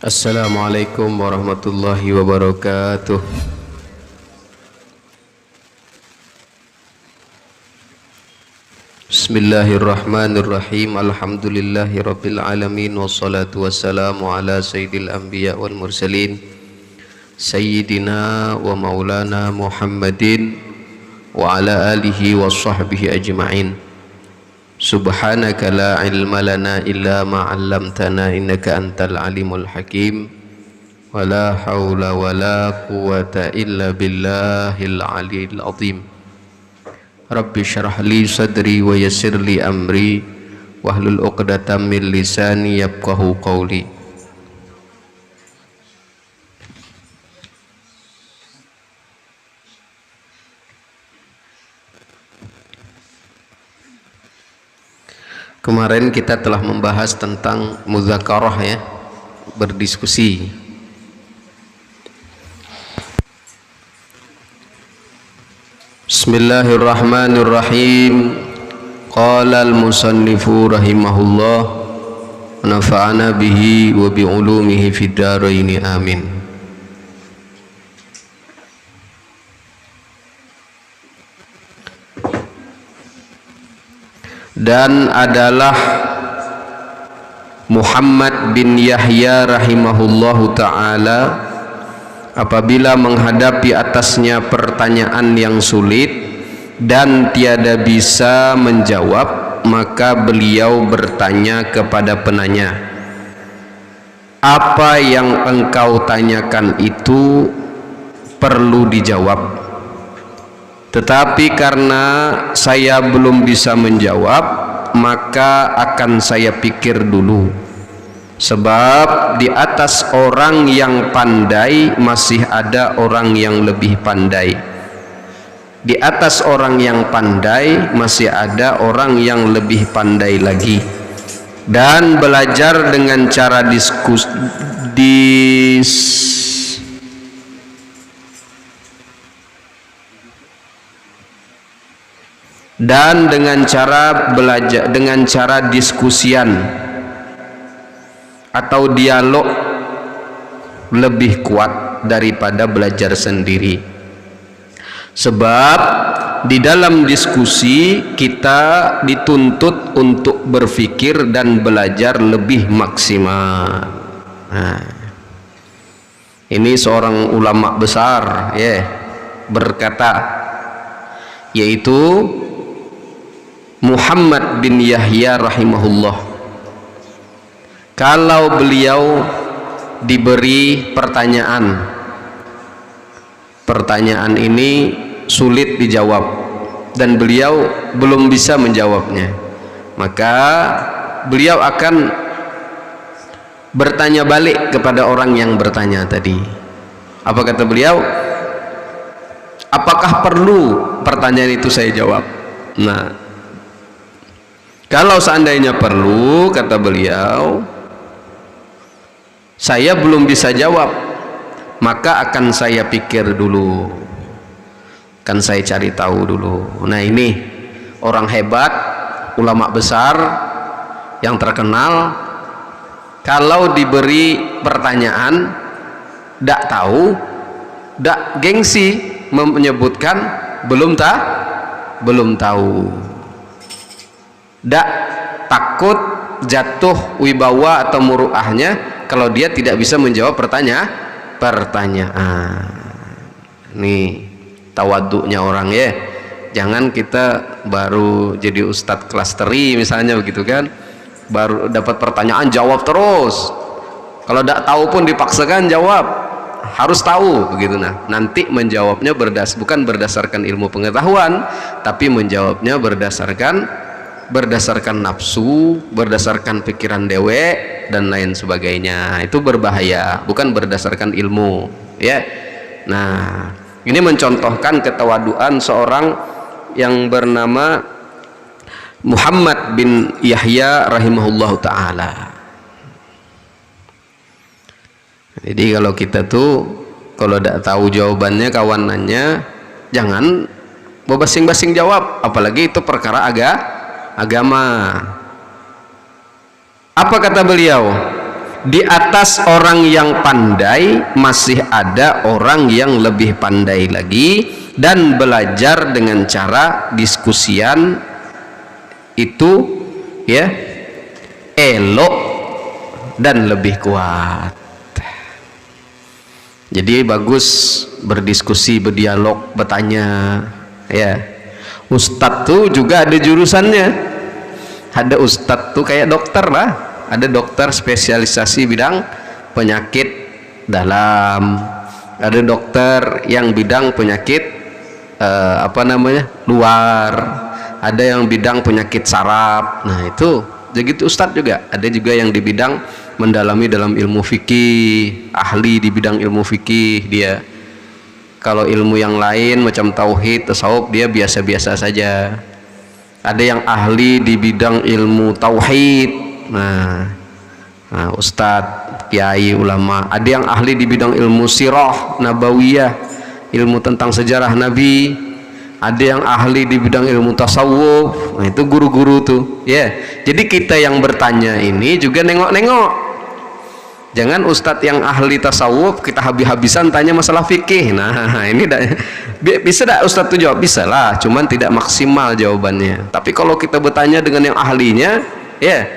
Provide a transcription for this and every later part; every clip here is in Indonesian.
Assalamualaikum warahmatullahi wabarakatuh. Bismillahirrahmanirrahim. Alhamdulillahi rabbil alamin. Wassalatu wassalamu ala sayyidil anbiya wal mursalin Sayyidina wa maulana Muhammadin wa ala alihi wa sahbihi ajma'in. Subhanaka la ilma lana illa ma 'allamtana innaka antal alimul hakim. Wa la haula wa la quwwata illa billahil aliyil azim. Rabbi syrah li sadri wa yassir li amri wahlul 'uqdatam min lisani yafqahu qawli. Kemarin kita telah membahas tentang mudzakarah, ya, berdiskusi. Bismillahirrahmanirrahim. Qala al-musannifu rahimahullah wa nafa'ana bihi wa bi ulumihi fid dharain amin. Dan adalah Muhammad bin Yahya rahimahullahu ta'ala apabila menghadapi atasnya pertanyaan yang sulit dan tiada bisa menjawab, maka beliau bertanya kepada penanya, apa yang engkau tanyakan itu perlu dijawab, tetapi karena saya belum bisa menjawab, maka akan saya pikir dulu. Sebab di atas orang yang pandai masih ada orang yang lebih pandai. Di atas orang yang pandai masih ada orang yang lebih pandai lagi. Dan belajar dengan cara dan dengan cara belajar, dengan cara diskusian atau dialog lebih kuat daripada belajar sendiri. Sebab di dalam diskusi kita dituntut untuk berpikir dan belajar lebih maksimal. Nah, ini seorang ulama besar, ya, berkata, yaitu Muhammad bin Yahya rahimahullah. Kalau beliau diberi pertanyaan ini sulit dijawab dan beliau belum bisa menjawabnya, maka beliau akan bertanya balik kepada orang yang bertanya tadi. Apa kata beliau? Apakah perlu pertanyaan itu saya jawab? Nah, kalau seandainya perlu, kata beliau, saya belum bisa jawab, maka akan saya pikir dulu, akan saya cari tahu dulu. Nah, ini orang hebat, ulama besar yang terkenal, kalau diberi pertanyaan tidak tahu, tidak gengsi menyebutkan belum tahu. Tidak takut jatuh wibawa atau muruahnya kalau dia tidak bisa menjawab pertanyaan. Nih tawaduknya orang, ya. Jangan kita baru jadi ustadz kelas teri misalnya begitu kan, baru dapat pertanyaan jawab terus. Kalau tidak tahu pun dipaksakan jawab, harus tahu begitu. Nah, nanti menjawabnya bukan berdasarkan ilmu pengetahuan, tapi menjawabnya berdasarkan nafsu, berdasarkan pikiran dewek dan lain sebagainya. Itu berbahaya, bukan berdasarkan ilmu, ya. Nah, ini mencontohkan ketawaduan seorang yang bernama Muhammad bin Yahya rahimahullahu ta'ala. Jadi kalau kita kalau tidak tahu jawabannya kawanannya, jangan basing-basing jawab, apalagi itu perkara agama. Apa kata beliau? di atas orang yang pandai masih ada orang yang lebih pandai lagi, dan belajar dengan cara diskusian itu ya elok dan lebih kuat. Jadi bagus berdiskusi, berdialog, bertanya ya. Ustadz tuh juga ada jurusannya, ada ustadz tuh kayak dokter lah. Ada dokter spesialisasi bidang penyakit dalam, ada dokter yang bidang penyakit luar, ada yang bidang penyakit saraf. Nah itu begitu ustadz juga. Ada juga yang di bidang mendalami dalam ilmu fikih, ahli di bidang ilmu fikih dia. Kalau ilmu yang lain macam tauhid, tasawuf, dia biasa-biasa saja. Ada yang ahli di bidang ilmu tauhid. Nah, ustadz, kiai, ulama. Ada yang ahli di bidang ilmu sirah nabawiyah, ilmu tentang sejarah Nabi. Ada yang ahli di bidang ilmu tasawuf. Nah, itu guru-guru tuh ya. Jadi kita yang bertanya ini juga nengok-nengok. Jangan ustadz yang ahli tasawuf kita habis-habisan tanya masalah fikih. Nah ini bisa tak ustadz tuh jawab? Bisa lah, cuman tidak maksimal jawabannya. Tapi kalau kita bertanya dengan yang ahlinya, ya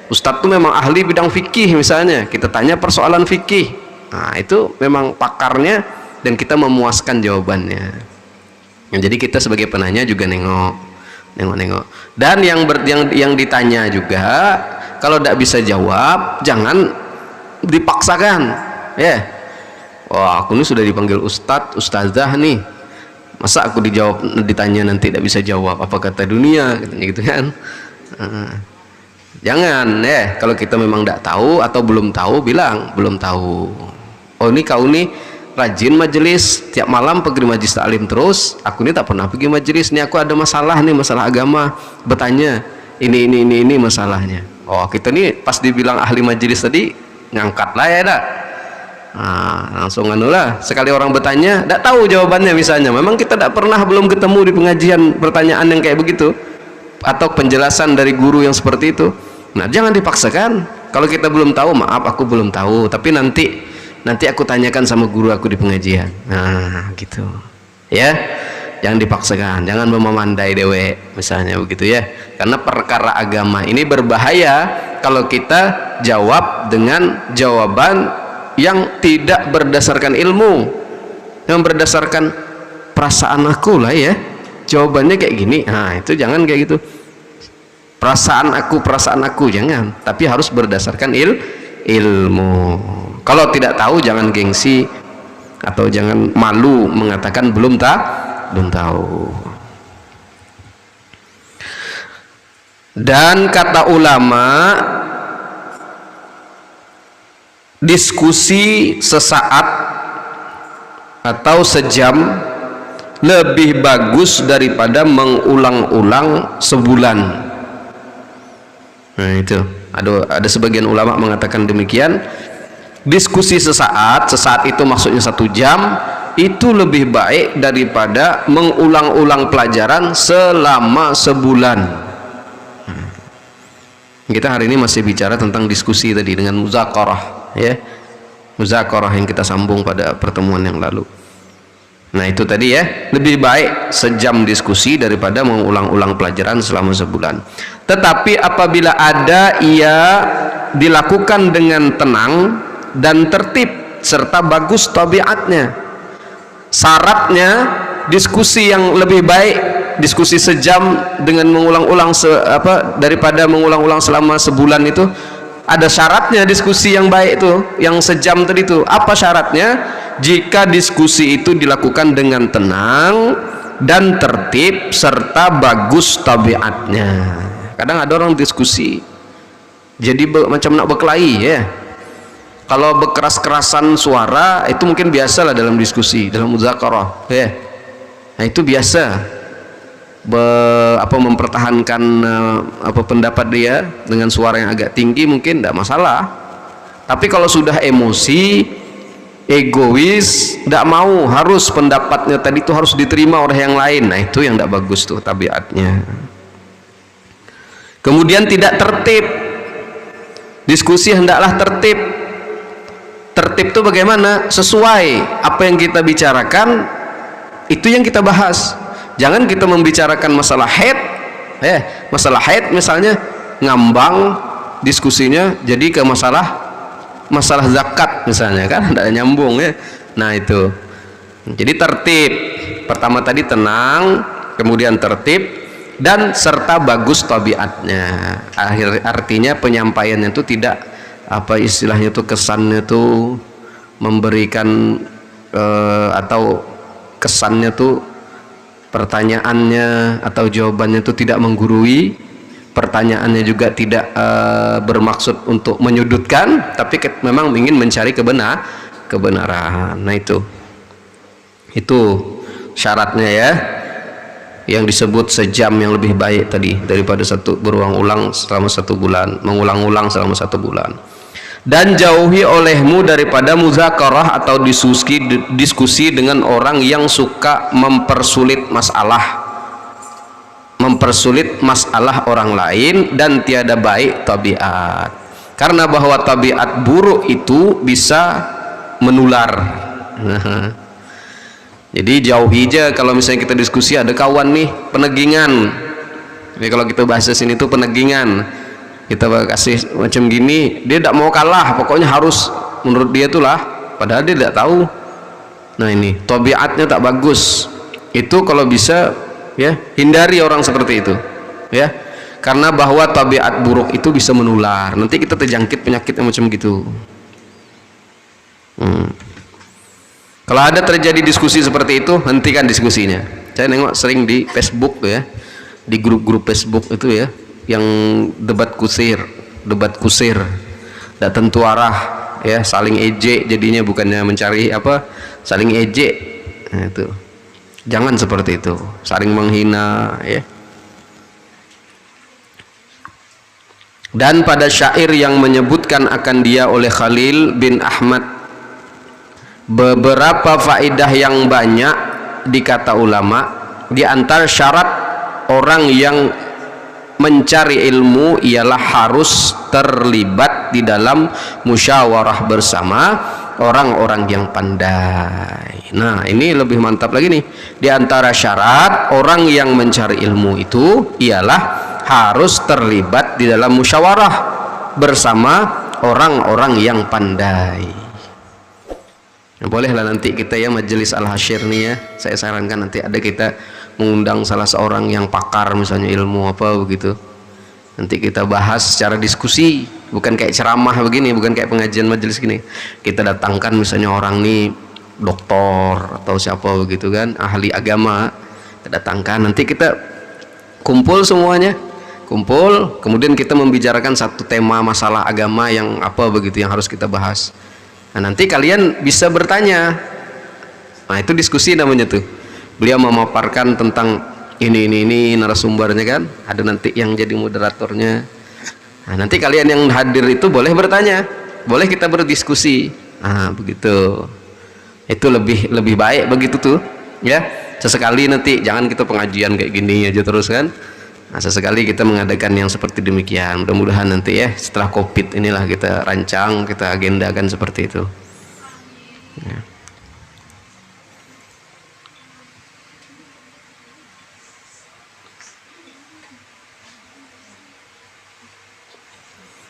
ustadz tuh memang ahli bidang fikih misalnya, kita tanya persoalan fikih, nah itu memang pakarnya dan kita memuaskan jawabannya. Jadi kita sebagai penanya juga nengok. Dan yang ditanya juga kalau tidak bisa jawab jangan dipaksakan ya. Wah, aku ini sudah dipanggil ustadz, ustazah nih, masa aku ditanya nanti tidak bisa jawab, apa kata dunia gitu kan. Jangan ya. Kalau kita memang tidak tahu atau belum tahu, bilang belum tahu. Oh ini kau nih rajin majelis, tiap malam pergi majelis taklim terus, aku ini tak pernah pergi majelis, nih aku ada masalah nih, masalah agama, bertanya ini masalahnya. Oh kita nih pas dibilang ahli majelis tadi ngangkat lah ya dah. Nah, langsung anulah, sekali orang bertanya tidak tahu jawabannya misalnya, memang kita tidak pernah, belum ketemu di pengajian pertanyaan yang kayak begitu atau penjelasan dari guru yang seperti itu. Nah jangan dipaksakan. Kalau kita belum tahu, maaf aku belum tahu, tapi nanti aku tanyakan sama guru aku di pengajian. Nah gitu ya, jangan dipaksakan, jangan memandai dewe misalnya begitu ya. Karena perkara agama ini berbahaya kalau kita jawab dengan jawaban yang tidak berdasarkan ilmu, yang berdasarkan perasaan aku lah ya, jawabannya kayak gini. Nah itu jangan kayak gitu, perasaan aku jangan, tapi harus berdasarkan ilmu. Kalau tidak tahu jangan gengsi atau jangan malu mengatakan belum tahu. Dan kata ulama, diskusi sesaat atau sejam lebih bagus daripada mengulang-ulang sebulan. Nah itu ada sebagian ulama mengatakan demikian. Diskusi sesaat itu maksudnya 1 jam, itu lebih baik daripada mengulang-ulang pelajaran selama sebulan. Kita hari ini masih bicara tentang diskusi tadi dengan muzakarah ya, muzakarah yang kita sambung pada pertemuan yang lalu. Nah itu tadi ya, lebih baik sejam diskusi daripada mengulang-ulang pelajaran selama sebulan. Tetapi apabila ia dilakukan dengan tenang dan tertib serta bagus tabiatnya, syaratnya diskusi yang lebih baik, diskusi sejam dengan mengulang-ulang daripada mengulang-ulang selama sebulan, itu ada syaratnya. Diskusi yang baik itu yang sejam tadi itu apa syaratnya? Jika diskusi itu dilakukan dengan tenang dan tertib serta bagus tabiatnya. Kadang ada orang diskusi jadi macam nak berkelahi ya. Kalau berkeras-kerasan suara itu mungkin biasa lah dalam diskusi, dalam muzakarah ya. Nah itu biasa, mempertahankan pendapat dia dengan suara yang agak tinggi mungkin tidak masalah. Tapi kalau sudah emosi, egois, tidak mau, harus pendapatnya tadi itu harus diterima oleh yang lain, nah itu yang tidak bagus tuh tabiatnya. Kemudian tidak tertib, Diskusi hendaklah tertib. Tertib itu bagaimana? Sesuai apa yang kita bicarakan, itu yang kita bahas. Jangan kita membicarakan masalah haid, masalah haid misalnya, ngambang diskusinya jadi ke masalah zakat misalnya, kan tidak nyambung ya. Nah itu. Jadi tertib. Pertama tadi tenang, kemudian tertib, dan serta bagus tabiatnya. Artinya penyampaiannya itu tidak apa istilahnya itu, kesannya itu memberikan atau kesannya itu pertanyaannya atau jawabannya itu tidak menggurui, pertanyaannya juga tidak bermaksud untuk menyudutkan, tapi memang ingin mencari kebenaran. Nah itu syaratnya ya, yang disebut sejam yang lebih baik tadi daripada berulang-ulang selama 1 bulan, mengulang-ulang selama 1 bulan. Dan jauhi olehmu daripada muzakarah atau diskusi dengan orang yang suka mempersulit masalah orang lain dan tiada baik tabiat. Karena bahwa tabiat buruk itu bisa menular. Jadi jauhi aja kalau misalnya kita diskusi, ada kawan nih penegingan. Jadi kalau kita bahas sini tuh penegingan, kita kasih macam gini, dia tidak mau kalah, pokoknya harus menurut dia itulah, padahal dia tidak tahu. Nah ini tabiatnya tak bagus. Itu kalau bisa ya hindari orang seperti itu ya, karena bahwa tabiat buruk itu bisa menular, nanti kita terjangkit penyakit yang macam gitu. Kalau ada terjadi diskusi seperti itu, hentikan diskusinya. Saya nengok sering di Facebook ya, di grup-grup Facebook itu ya, yang debat kusir, tidak tentu arah ya, saling ejek jadinya, bukannya mencari apa, saling ejek. Nah, itu jangan seperti itu, saling menghina ya. Dan pada syair yang menyebutkan akan dia oleh Khalil bin Ahmad beberapa faedah yang banyak, dikata ulama, di antara syarat orang yang mencari ilmu ialah harus terlibat di dalam musyawarah bersama orang-orang yang pandai. Nah ini lebih mantap lagi nih, di antara syarat orang yang mencari ilmu itu ialah harus terlibat di dalam musyawarah bersama orang-orang yang pandai. Nah, bolehlah nanti kita ya majelis al-hasyir nih ya, saya sarankan nanti ada kita mengundang salah seorang yang pakar misalnya ilmu apa begitu, nanti kita bahas secara diskusi, bukan kayak ceramah begini, bukan kayak pengajian majelis gini. Kita datangkan misalnya orang nih doktor atau siapa begitu kan, ahli agama, kita datangkan, nanti kita kumpul semuanya, kemudian kita membicarakan satu tema masalah agama yang apa begitu yang harus kita bahas. Nah, nanti kalian bisa bertanya. Nah itu diskusi namanya tuh. Beliau memaparkan tentang ini narasumbernya kan, ada nanti yang jadi moderatornya. Nah nanti kalian yang hadir itu boleh bertanya, boleh kita berdiskusi. Nah begitu, itu lebih baik begitu tuh ya. Sesekali nanti jangan kita pengajian kayak gini aja terus kan. Nah sesekali kita mengadakan yang seperti demikian. Mudah-mudahan nanti ya setelah COVID inilah kita rancang, kita agendakan seperti itu ya.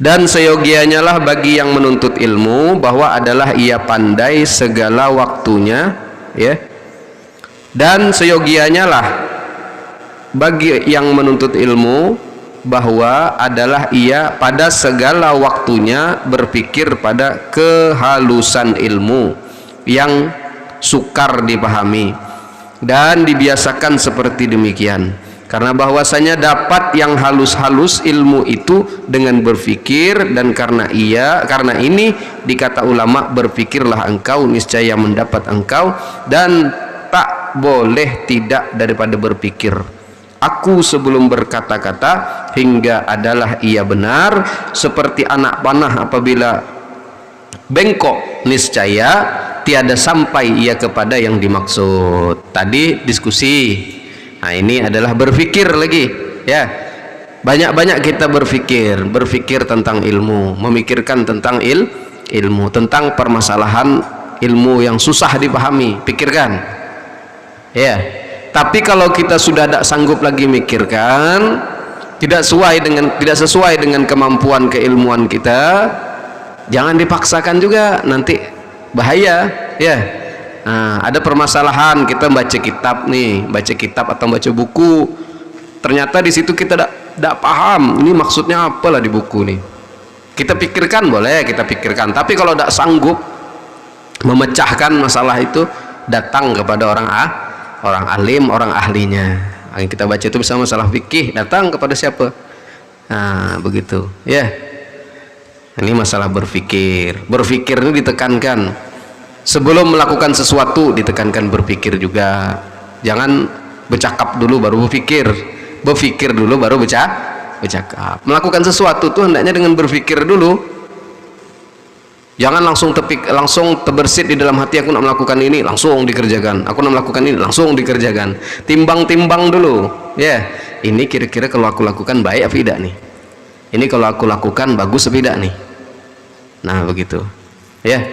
Dan seyogianya lah bagi yang menuntut ilmu bahwa adalah ia pandai segala waktunya ya. Dan seyogianya lah bagi yang menuntut ilmu bahwa adalah ia pada segala waktunya berpikir pada kehalusan ilmu yang sukar dipahami, dan dibiasakan seperti demikian, karena bahwasanya dapat yang halus-halus ilmu itu dengan berpikir, dan karena ini dikata ulama, berpikirlah engkau niscaya mendapat engkau, dan tak boleh tidak daripada berpikir. Aku sebelum berkata-kata hingga adalah ia benar, seperti anak panah apabila bengkok niscaya tiada sampai ia kepada yang dimaksud. Tadi diskusi, nah ini adalah berpikir lagi ya. banyak-banyak kita berpikir tentang ilmu, memikirkan tentang ilmu, tentang permasalahan ilmu yang susah dipahami, pikirkan ya. Tapi kalau kita sudah tidak sanggup lagi mikirkan, tidak sesuai dengan kemampuan keilmuan kita, jangan dipaksakan juga, nanti bahaya ya. Nah, ada permasalahan kita baca kitab atau baca buku, ternyata di situ kita tidak paham ini maksudnya apalah di buku nih. Kita pikirkan, boleh kita pikirkan, tapi kalau tidak sanggup memecahkan masalah itu, datang kepada orang alim, orang ahlinya. Yang kita baca itu bisa masalah fikih, datang kepada siapa? Nah, begitu ya. Ini masalah berpikir ini ditekankan. Sebelum melakukan sesuatu ditekankan berpikir juga. Jangan bercakap dulu baru berpikir dulu baru bercakap. Melakukan sesuatu tuh hendaknya dengan berpikir dulu. Jangan langsung terbersit di dalam hati, aku nak melakukan ini, langsung dikerjakan. Aku nak melakukan ini, langsung dikerjakan. Timbang-timbang dulu ya. Ini kira-kira kalau aku lakukan baik apa tidak nih? Ini kalau aku lakukan bagus apa tidak nih? Nah, begitu ya.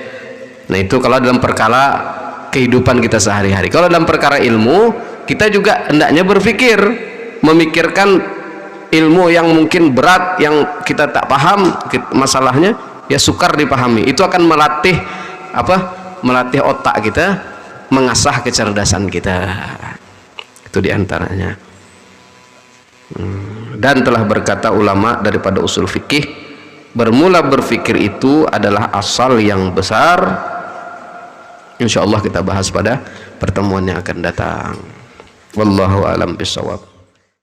Nah, itu kalau dalam perkara kehidupan kita sehari-hari. Kalau dalam perkara ilmu, kita juga hendaknya memikirkan ilmu yang mungkin berat, yang kita tak paham masalahnya, ya sukar dipahami. Itu akan melatih melatih otak kita, mengasah kecerdasan kita. Itu diantaranya. Dan telah berkata ulama daripada usul fikih, bermula berfikir itu adalah asal yang besar. Insya Allah kita bahas pada pertemuan yang akan datang. Wallahu a'lam bishawab.